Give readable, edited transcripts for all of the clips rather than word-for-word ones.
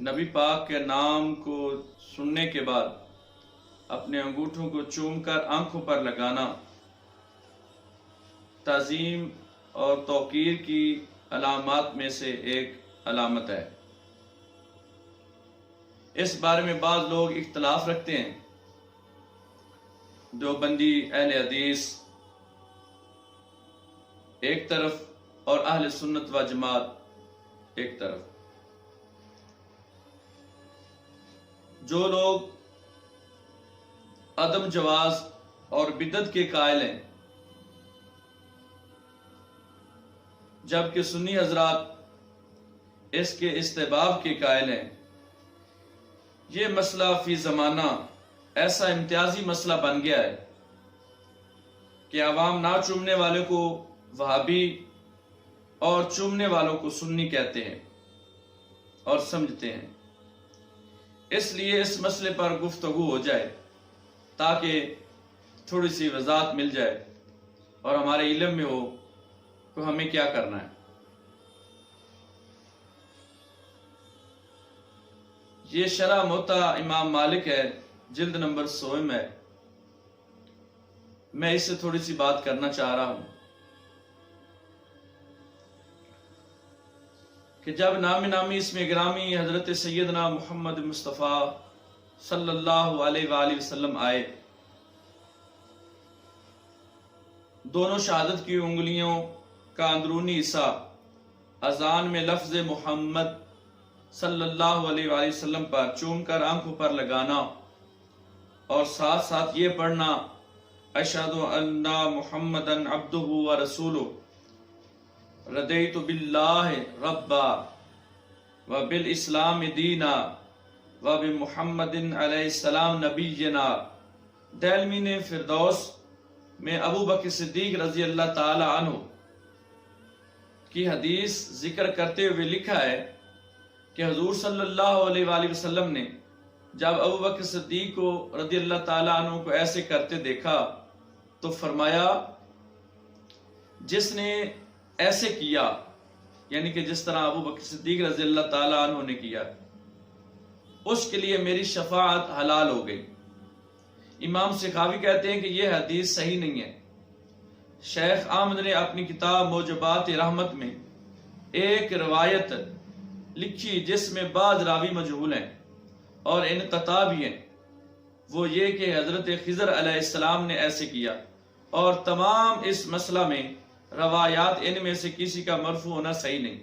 نبی پاک کے نام کو سننے کے بعد اپنے انگوٹھوں کو چوم کر آنکھوں پر لگانا تعظیم اور توقیر کی علامات میں سے ایک علامت ہے۔ اس بارے میں بعض لوگ اختلاف رکھتے ہیں، دیوبندی اہل حدیث ایک طرف اور اہل سنت و جماعت ایک طرف۔ جو لوگ عدم جواز اور بدعت کے قائل ہیں، جبکہ سنی حضرات اس کے استحباب کے قائل ہیں۔ یہ مسئلہ فی زمانہ ایسا امتیازی مسئلہ بن گیا ہے کہ عوام نہ چومنے والوں کو وہابی اور چومنے والوں کو سنی کہتے ہیں اور سمجھتے ہیں۔ اس لیے اس مسئلے پر گفتگو ہو جائے تاکہ تھوڑی سی وضاحت مل جائے اور ہمارے علم میں ہو کہ ہمیں کیا کرنا ہے۔ یہ شرح موطا امام مالک ہے، جلد نمبر 100 ہے۔ میں اس سے تھوڑی سی بات کرنا چاہ رہا ہوں کہ جب نامی اسم گرامی حضرت سیدنا محمد مصطفیٰ صلی اللہ علیہ وآلہ وسلم آئے، دونوں شہادت کی انگلیوں کا اندرونی حصہ اذان میں لفظ محمد صلی اللہ علیہ وآلہ وسلم پر چوم کر آنکھوں پر لگانا اور ساتھ ساتھ یہ پڑھنا اشہد ان محمدا عبدہ ورسولہ رضیت باللہ ربا وبالاسلام دینا وبمحمد علیہ السلام نبینا۔ دہلوی نے فردوس میں ابو بکر صدیق رضی اللہ تعالی عنہ کی حدیث ذکر کرتے ہوئے لکھا ہے کہ حضور صلی اللہ علیہ وآلہ وسلم نے جب ابو بکر صدیق کو رضی اللہ تعالی عنہ کو ایسے کرتے دیکھا تو فرمایا، جس نے ایسے کیا، یعنی کہ جس طرح ابو بکر صدیق رضی اللہ تعالی عنہ نے کیا، اس کے لیے میری شفاعت حلال ہو گئی۔ امام سخاوی کہتے ہیں کہ یہ حدیث صحیح نہیں ہے۔ شیخ احمد نے اپنی کتاب موجبات رحمت میں ایک روایت لکھی جس میں بعض راوی مجہول ہیں اور انقطاع بھی ہیں، وہ یہ کہ حضرت خضر علیہ السلام نے ایسے کیا، اور تمام اس مسئلہ میں روایات ان میں سے کسی کا مرفوع ہونا صحیح نہیں۔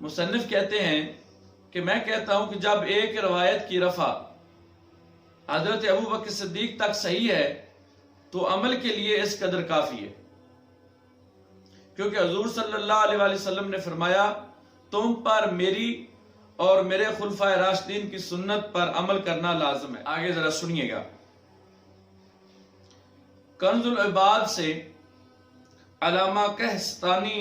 مصنف کہتے ہیں کہ میں کہتا ہوں کہ جب ایک روایت کی رفع حضرت ابو بکر صدیق تک صحیح ہے تو عمل کے لیے اس قدر کافی ہے، کیونکہ حضور صلی اللہ علیہ وآلہ وسلم نے فرمایا، تم پر میری اور میرے خلفائے راشدین کی سنت پر عمل کرنا لازم ہے۔ آگے ذرا سنیے گا۔ کنز العباد سے علامہ کہستانی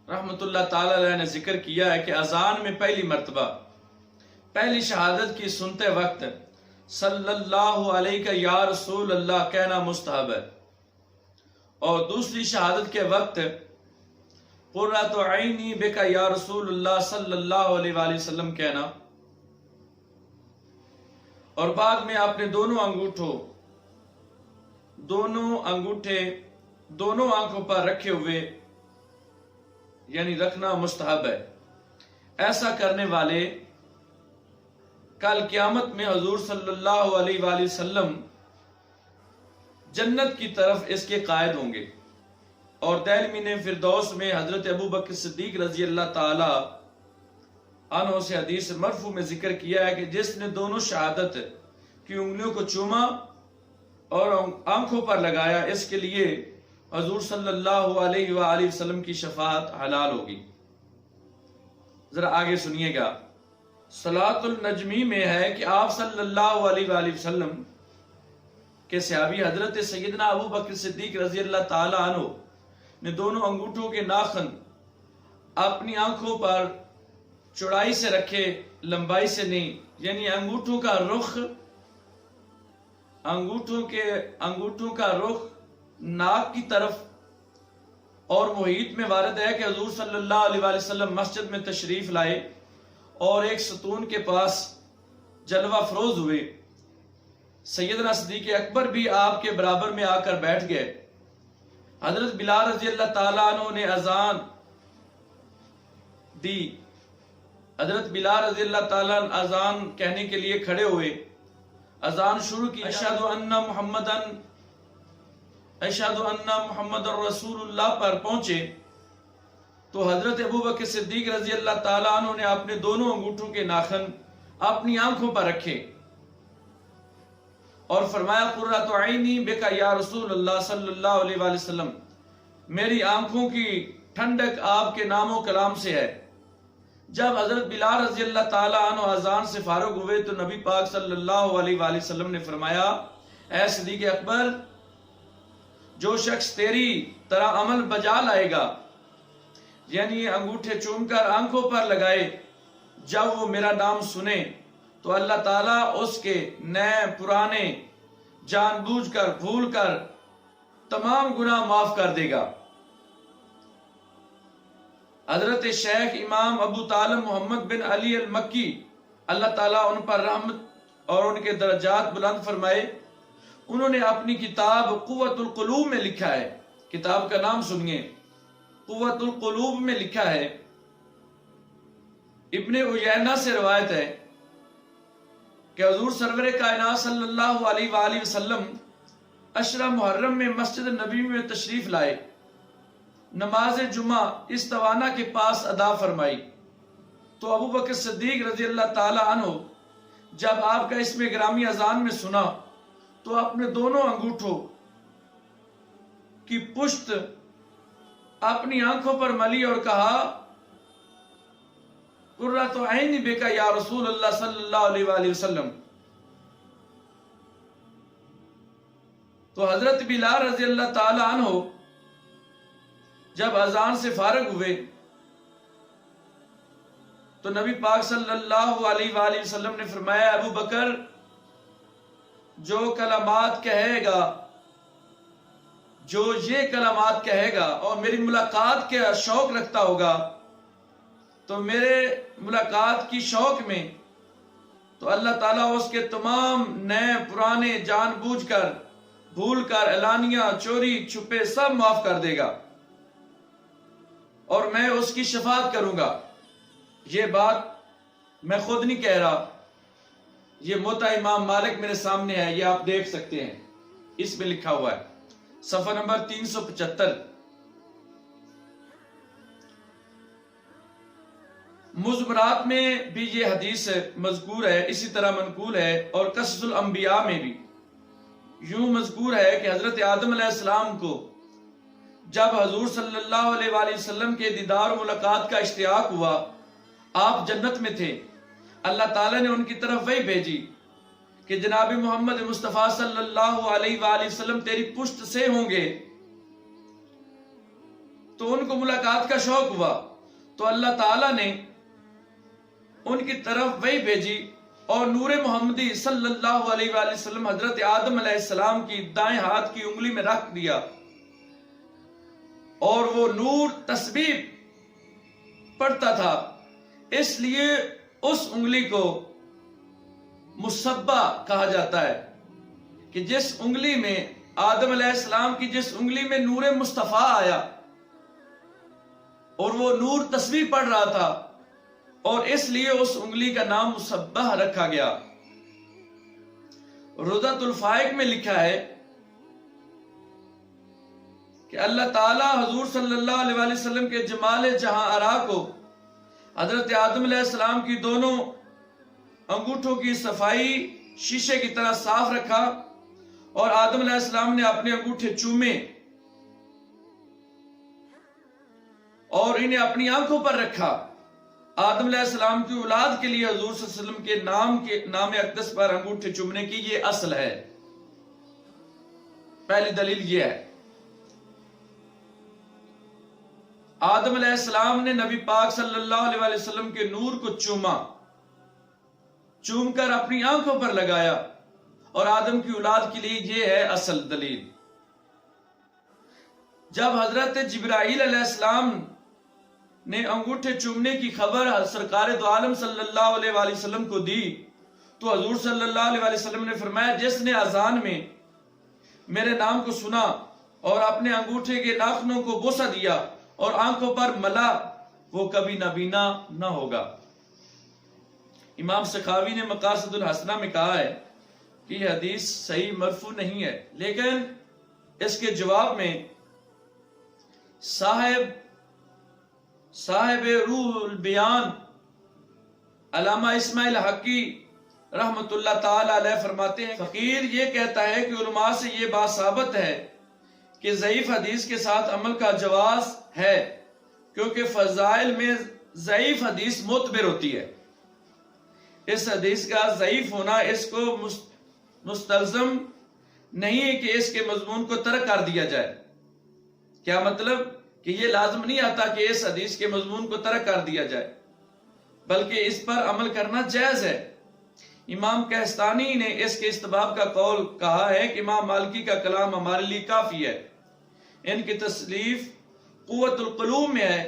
رحمت اللہ تعالی علیہ نے ذکر کیا ہے کہ اذان میں پہلی مرتبہ پہلی شہادت کی سنتے وقت صلی اللہ علیہ کا یا رسول اللہ کہنا مستحب ہے، اور دوسری شہادت کے وقت قرۃ عینی بک یا رسول اللہ صلی اللہ علیہ وآلہ وسلم کہنا، اور بعد میں اپنے دونوں انگوٹھے دونوں آنکھوں پر رکھے ہوئے یعنی رکھنا مستحب ہے۔ ایسا کرنے والے کل قیامت میں حضور صلی اللہ علیہ وآلہ وسلم جنت کی طرف اس کے قائد ہوں گے۔ اور دہلوی نے فردوس میں حضرت ابو بکر صدیق رضی اللہ تعالی عنہ سے حدیث مرفوع میں ذکر کیا ہے کہ جس نے دونوں شہادت کی انگلیوں کو چوما اور آنکھوں پر لگایا، اس کے لیے حضور صلی اللہ علیہ وآلہ وسلم کی شفاعت حلال ہوگی۔ ذرا آگے سنیے گا۔ صلاۃ النجمی میں ہے کہ آپ صلی اللہ علیہ وآلہ وسلم کے صحابی حضرت سیدنا ابو بکر صدیق رضی اللہ تعالی عنہ نے دونوں انگوٹھوں کے ناخن اپنی آنکھوں پر چوڑائی سے رکھے، لمبائی سے نہیں، یعنی انگوٹھوں کا رخ ناک کی طرف اور محیط میں وارد ہے کہ حضور صلی اللہ علیہ وآلہ وسلم مسجد میں تشریف لائے اور ایک ستون کے پاس جلوہ فروز ہوئے. سیدنا صدیق اکبر بھی آپ کے برابر میں آ کر بیٹھ گئے. حضرت بلال رضی اللہ تعالیٰ عنہ نے اذان دی. حضرت بلال رضی اللہ تعالیٰ عنہ اذان کہنے کے لیے کھڑے ہوئے. اذان شروع کی. اشہد ان محمد رسول اللہ پر پہنچے تو حضرت ابوبکر صدیق رضی اللہ تعالیٰ عنہ نے اپنے دونوں انگوٹھوں کے ناخن اپنی آنکھوں پر رکھے اور فرمایا قرۃ عینی بک یا رسول اللہ صلی اللہ علیہ وآلہ وسلم، میری آنکھوں کی ٹھنڈک آپ کے نام و کلام سے ہے. جب حضرت بلال رضی اللہ تعالیٰ عنہ اذان سے فارغ ہوئے تو نبی پاک صلی اللہ علیہ وآلہ وسلم نے فرمایا، اے صدیق اکبر، جو شخص تیری طرح عمل بجا لائے گا، یعنی انگوٹھے چوم کر آنکھوں پر لگائے، جب وہ میرا نام سنے تو اللہ تعالیٰ اس کے نئے پرانے جان بوجھ کر بھول کر تمام گناہ معاف کر دے گا. حضرت شیخ امام ابو طالب محمد بن علی المکی اللہ تعالیٰ ان پر رحمت اور ان کے درجات بلند فرمائے، انہوں نے اپنی کتاب قوت القلوب میں لکھا ہے. کتاب کا نام سنیے، قوت القلوب میں لکھا ہے. ابن عیینہ سے روایت ہے کہ حضور سرور کائنات صلی اللہ علیہ وآلہ وسلم عشرہ محرم میں مسجد نبی میں تشریف لائے. نماز جمعہ استوانا کے پاس ادا فرمائی تو ابو بکر صدیق رضی اللہ تعالی عنہ جب آپ کا اسم گرامی اذان میں سنا تو اپنے دونوں انگوٹھوں کی پشت اپنی آنکھوں پر ملی اور کہا، قرۃ عینی بک یا رسول اللہ صلی اللہ علیہ وآلہ وسلم. تو حضرت بلال رضی اللہ تعالی عنہ جب اذان سے فارغ ہوئے تو نبی پاک صلی اللہ علیہ وآلہ وسلم نے فرمایا، ابو بکر، جو کلمات کہے گا، جو یہ کلمات کہے گا اور میری ملاقات کے شوق رکھتا ہوگا تو میرے ملاقات کی شوق میں تو اللہ تعالیٰ اس کے تمام نئے پرانے جان بوجھ کر بھول کر اعلانیہ چوری چھپے سب معاف کر دے گا اور میں اس کی شفاعت کروں گا. یہ بات میں خود نہیں کہہ رہا، یہ موطا امام مالک میرے سامنے ہے، یہ آپ دیکھ سکتے ہیں، اس میں لکھا ہوا ہے صفحہ نمبر 375. مزمرات میں بھی یہ حدیث مذکور ہے، اسی طرح منقول ہے، اور قصص الانبیاء میں بھی یوں مذکور ہے کہ حضرت آدم علیہ السلام کو جب حضور صلی اللہ علیہ وآلہ وسلم کے دیدار و ملاقات کا اشتیاق ہوا، آپ جنت میں تھے، اللہ تعالیٰ نے ان کی طرف وحی بھیجی کہ جناب محمد مصطفیٰ صلی اللہ علیہ وآلہ وسلم تیری پشت سے ہوں گے. تو ان کو ملاقات کا شوق ہوا تو اللہ تعالیٰ نے ان کی طرف وحی بھیجی اور نور محمدی صلی اللہ علیہ وآلہ وسلم حضرت آدم علیہ السلام کی دائیں ہاتھ کی انگلی میں رکھ دیا اور وہ نور تسبیح پڑھتا تھا، اس لیے اس انگلی کو مصبہ کہا جاتا ہے کہ جس انگلی میں آدم علیہ السلام کی جس انگلی میں نور مصطفیٰ آیا اور وہ نور تسبیح پڑھ رہا تھا اور اس لیے اس انگلی کا نام مصبہ رکھا گیا. روضۃ الفائق میں لکھا ہے کہ اللہ تعالیٰ حضور صلی اللہ علیہ وآلہ وسلم کے جمال جہاں آرا کو حضرت آدم علیہ السلام کی دونوں انگوٹھوں کی صفائی شیشے کی طرح صاف رکھا اور آدم علیہ السلام نے اپنے انگوٹھے چومے اور انہیں اپنی آنکھوں پر رکھا. آدم علیہ السلام کی اولاد کے لیے حضور صلی اللہ علیہ وسلم کے نام اقدس پر انگوٹھے چومنے کی یہ اصل ہے. پہلی دلیل یہ ہے. آدم علیہ السلام نے نبی پاک صلی اللہ علیہ وآلہ وسلم کے نور کو چوم کر اپنی آنکھوں پر لگایا اور آدم کی اولاد کے لیے یہ ہے اصل دلیل. جب حضرت جبرائیل علیہ السلام نے انگوٹھے چومنے کی خبر سرکار دو عالم صلی اللہ علیہ وآلہ وسلم کو دی تو حضور صلی اللہ علیہ وآلہ وسلم نے فرمایا جس نے اذان میں میرے نام کو سنا اور اپنے انگوٹھے کے ناخنوں کو بوسہ دیا اور آنکھوں پر ملا وہ کبھی نابینا نہ ہوگا۔ امام سخاوی نے مقاصد الحسنہ میں کہا ہے کہ یہ حدیث صحیح مرفوع نہیں ہے، لیکن اس کے جواب میں صاحب روح البیان علامہ اسماعیل حقی رحمت اللہ تعالی علیہ فرماتے ہیں، فقیر یہ کہتا ہے کہ علماء سے یہ بات ثابت ہے کہ ضعیف حدیث کے ساتھ عمل کا جواز ہے، کیونکہ فضائل میں ضعیف حدیث معتبر ہوتی ہے۔ اس حدیث کا ضعیف ہونا اس کو مستلزم نہیں ہے کہ اس کے مضمون کو ترک کر دیا جائے۔ کیا مطلب؟ کہ یہ لازم نہیں آتا کہ اس حدیث کے مضمون کو ترک کر دیا جائے، بلکہ اس پر عمل کرنا جائز ہے۔ امام کہستانی نے اس کے استباب کا قول کہا ہے کہ امام مالکی کا کلام ہمارے لیے کافی ہے۔ ان کی تصلیف قوت القلوب میں ہے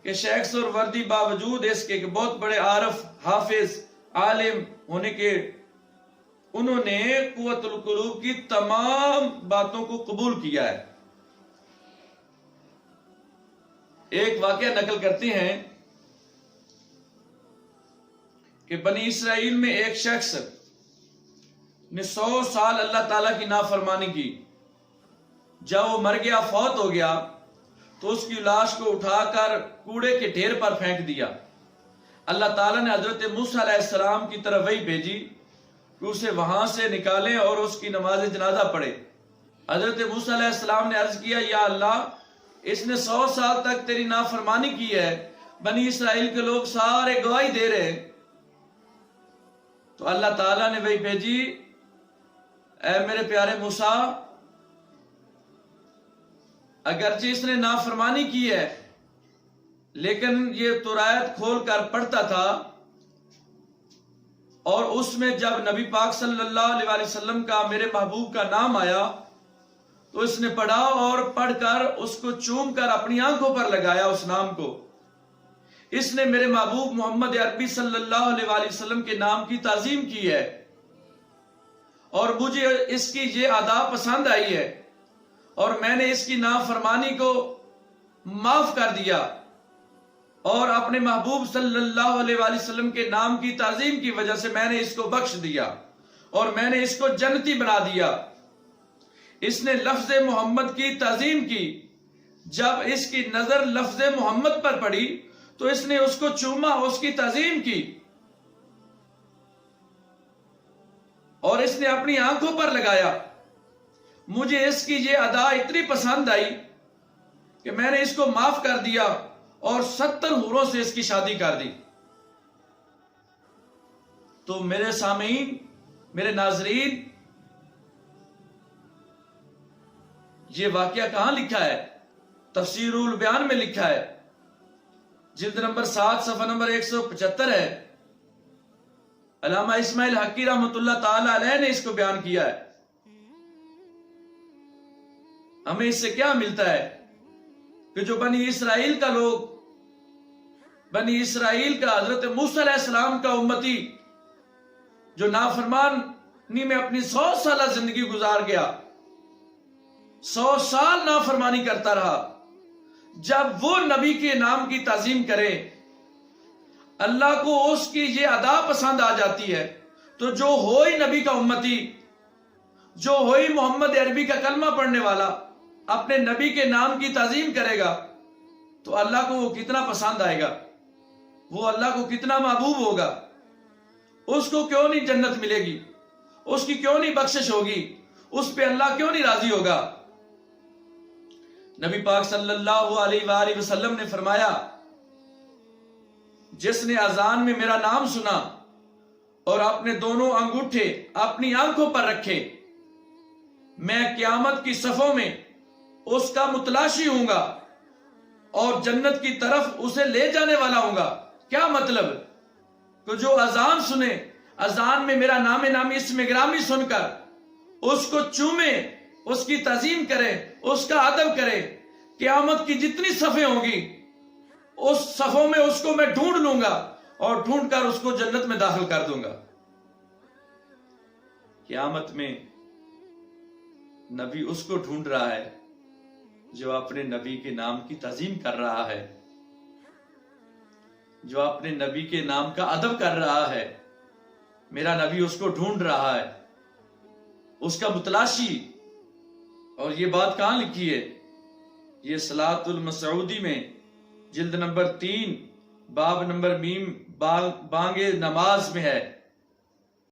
کہ شیخ سہروردی باوجود اس کے بہت بڑے عارف، حافظ، عالم ہونے کے انہوں نے قوت القلوب کی تمام باتوں کو قبول کیا ہے۔ ایک واقعہ نقل کرتے ہیں کہ بنی اسرائیل میں ایک شخص نے 100 سال اللہ تعالیٰ کی نافرمانی کی۔ جب وہ مر گیا، فوت ہو گیا، تو اس کی لاش کو اٹھا کر کوڑے کے ڈھیر پر پھینک دیا۔ اللہ تعالیٰ نے حضرت موسیٰ علیہ السلام کی طرف وحی بھیجی کہ اسے وہاں سے نکالیں اور اس کی نماز جنازہ پڑھے۔ حضرت موسیٰ علیہ السلام نے عرض کیا، یا اللہ، اس نے 100 سال تک تیری نافرمانی کی ہے، بنی اسرائیل کے لوگ سارے گواہی دے رہے ہیں۔ تو اللہ تعالیٰ نے وحی بھیجی، اے میرے پیارے موسیٰ، اگرچہ اس نے نافرمانی کی ہے لیکن یہ توریت کھول کر پڑھتا تھا، اور اس میں جب نبی پاک صلی اللہ علیہ وآلہ وسلم کا، میرے محبوب کا نام آیا تو اس نے پڑھا اور پڑھ کر اس کو چوم کر اپنی آنکھوں پر لگایا اس نام کو۔ اس نے میرے محبوب محمد عربی صلی اللہ علیہ وآلہ وسلم کے نام کی تعظیم کی ہے، اور مجھے اس کی یہ ادا پسند آئی ہے، اور میں نے اس کی نافرمانی کو معاف کر دیا، اور اپنے محبوب صلی اللہ علیہ وآلہ وسلم کے نام کی تعظیم کی وجہ سے میں نے اس کو بخش دیا، اور میں نے اس کو جنتی بنا دیا۔ اس نے لفظ محمد کی تعظیم کی۔ جب اس کی نظر لفظ محمد پر پڑی تو اس نے اس کو چوما، اس کی تعظیم کی، اور اس نے اپنی آنکھوں پر لگایا۔ مجھے اس کی یہ ادا اتنی پسند آئی کہ میں نے اس کو معاف کر دیا اور 70 حوروں سے اس کی شادی کر دی۔ تو میرے سامعین، میرے ناظرین، یہ واقعہ کہاں لکھا ہے؟ تفسیر البیان میں لکھا ہے، جلد نمبر 7 صفحہ نمبر 175 ہے۔ علامہ اسماعیل حقی رحمت اللہ تعالی علیہ نے اس کو بیان کیا ہے۔ ہمیں اس سے کیا ملتا ہے کہ جو بنی اسرائیل کا لوگ، بنی اسرائیل کا حضرت موسیٰ علیہ السلام کا امتی جو نافرمانی میں اپنی 100 سالہ زندگی گزار گیا، 100 سال نافرمانی کرتا رہا، جب وہ نبی کے نام کی تعظیم کرے، اللہ کو اس کی یہ ادا پسند آ جاتی ہے، تو جو ہوئی نبی کا امتی، جو ہوئی محمد عربی کا کلمہ پڑھنے والا، اپنے نبی کے نام کی تعظیم کرے گا تو اللہ کو وہ کتنا پسند آئے گا، وہ اللہ کو کتنا محبوب ہوگا، اس کو کیوں نہیں جنت ملے گی، اس کی کیوں نہیں بخشش ہوگی، اس پہ اللہ کیوں نہیں راضی ہوگا۔ نبی پاک صلی اللہ علیہ وآلہ وسلم نے فرمایا، جس نے اذان میں میرا نام سنا اور اپنے دونوں انگوٹھے اپنی آنکھوں پر رکھے، میں قیامت کی صفوں میں اس کا متلاشی ہوں گا اور جنت کی طرف اسے لے جانے والا ہوں گا۔ کیا مطلب؟ کہ جو اذان سنے، اذان میں میرا نام نامی اسم گرامی سن کر اس کو چومے، اس کی تعظیم کرے، اس کا ادب کرے. قیامت کی جتنی صفیں ہوں گی اس صفوں میں اس کو میں ڈھونڈ لوں گا اور ڈھونڈ کر اس کو جنت میں داخل کر دوں گا. قیامت میں نبی اس کو ڈھونڈ رہا ہے جو اپنے نبی کے نام کی تعظیم کر رہا ہے، جو اپنے نبی کے نام کا ادب کر رہا ہے. میرا نبی اس کو ڈھونڈ رہا ہے، اس کا متلاشی. اور یہ بات کہاں لکھی ہے؟ یہ صلاۃ المسعودی میں جلد نمبر 3 باب نمبر میم بانگ نماز میں ہے.